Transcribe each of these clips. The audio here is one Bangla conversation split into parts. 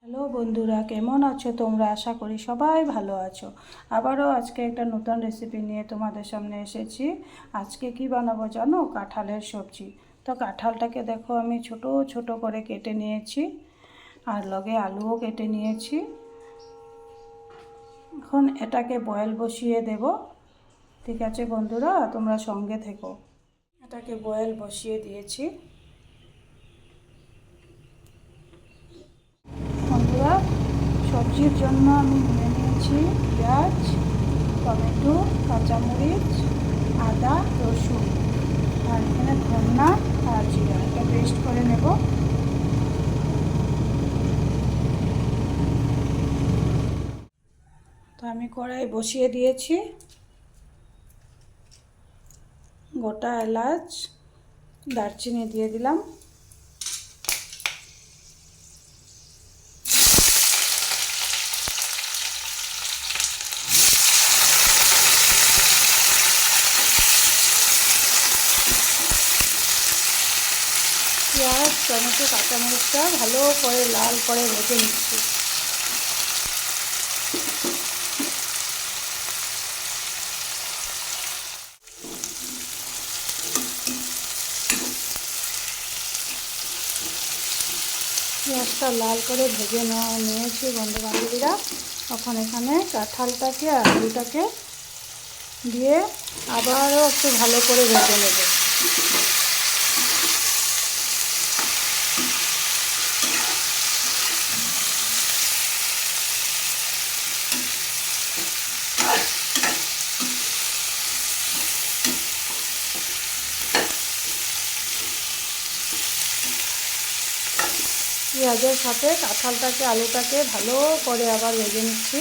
হ্যালো বন্ধুরা, কেমন আছো তোমরা? আশা করি সবাই ভালো আছো। আবারও আজকে একটা নতুন রেসিপি নিয়ে তোমাদের সামনে এসেছি। আজকে কি বানাবো জানো? কাঁঠালের সবজি। তো কাঁঠালটাকে দেখো আমি ছোট ছোট করে কেটে নিয়েছি, আর লগে আলুও কেটে নিয়েছি। এখন এটাকে বয়েল বসিয়ে দেব। ঠিক আছে বন্ধুরা, তোমরা সঙ্গে থেকো। এটাকে বয়েল বসিয়ে দিয়েছি। বন্ধুরা, সবজির জন্য আমি নিয়ে নিয়েছি পেঁয়াজ, টমেটো, কাঁচামরিচ, আদা, রসুন, আর এখানে ধনিয়া আর জিরা। এটা পেস্ট করে নেব। তো আমি কড়াই বসিয়ে দিয়েছি। গোটা এলাচ, দারচিনি দিয়ে দিলাম। পেঁয়াজ, টমেটো, কাঁচামরিচটা ভালো করে লাল করে ভেজে নিচ্ছি। পেঁয়াজটা লাল করে ভেজে নিয়েছি বন্ধু বান্ধবীরা। এখন এখানে কাঁঠালটাকে আর আলুটাকে দিয়ে আবারও একটু ভালো করে ভেজে নেব। পেঁয়াজের সাথে কাঁঠালটাকে আলুটাকে ভালো করে আবার ভেজে নিচ্ছি।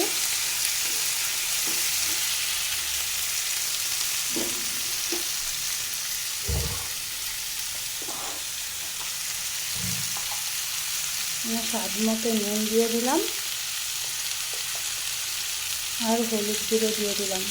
স্বাদ মতো নুন দিয়ে দিলাম, আর হলুদ গুঁড়ো দিয়ে দিলাম।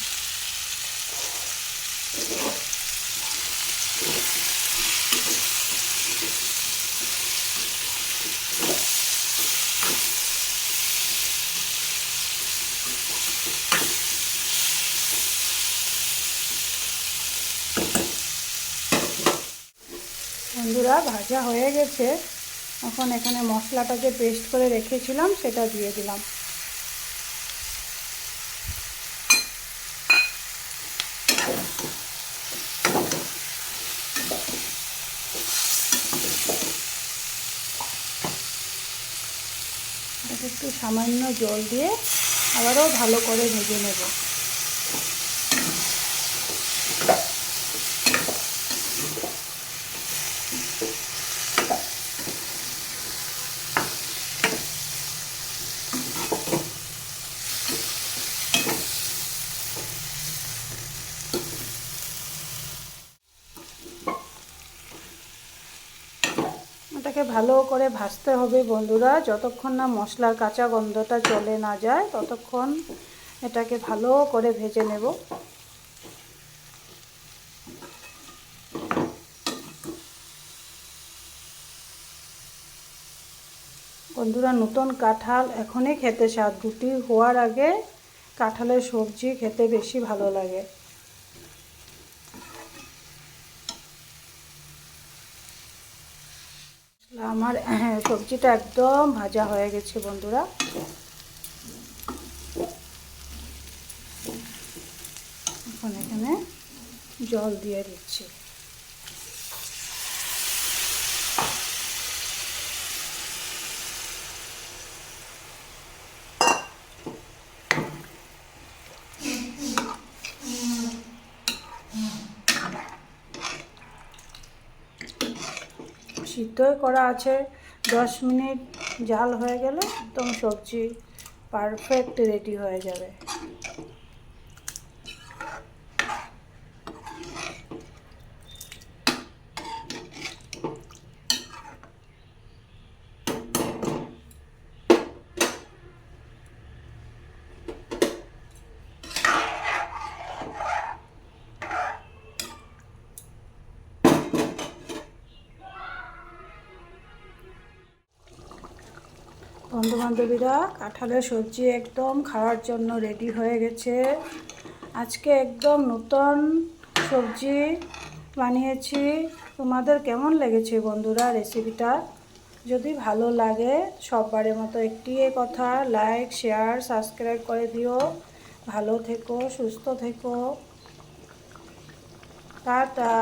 বন্ধুরা, ভাজা হয়ে গেছে। এখন এখানে মশলাটা যে পেস্ট করে রেখেছিলাম সেটা দিয়ে দিলাম। একটু সামান্য জল দিয়ে আবারও ভালো করে ভেজে নেব। এটাকে ভালো করে ভাজতে হবে বন্ধুরা। যতক্ষণ না মশলার কাঁচা গন্ধটা চলে না যায় ততক্ষণ এটাকে ভালো করে ভেজে নেব। বন্ধুরা, নতুন কাঁঠাল এখনই খেতে স্বাদ। রুটি হওয়ার আগে কাঁঠালের সবজি খেতে বেশি ভালো লাগে। আমার সবজিটা একদম ভাজা হয়ে গেছে বন্ধুরা। এখন এখানে জল দিয়ে দিচ্ছি। সিদ্ধই করা আছে। 10 মিনিট জাল হয়ে গেলে একদম সবজি পারফেক্ট রেডি হয়ে যাবে। বন্ধুবান্ধবীরা, কাঁঠালের সবজি একদম খাওয়ার জন্য রেডি হয়ে গেছে। আজকে একদম নতুন সবজি বানিয়েছি। তোমাদের কেমন লেগেছে বন্ধুরা রেসিপিটা? যদি ভালো লাগে সববারের মতো একটি কথা, লাইক শেয়ার সাবস্ক্রাইব করে দিও। ভালো থেকো, সুস্থ থেকো, টাটা।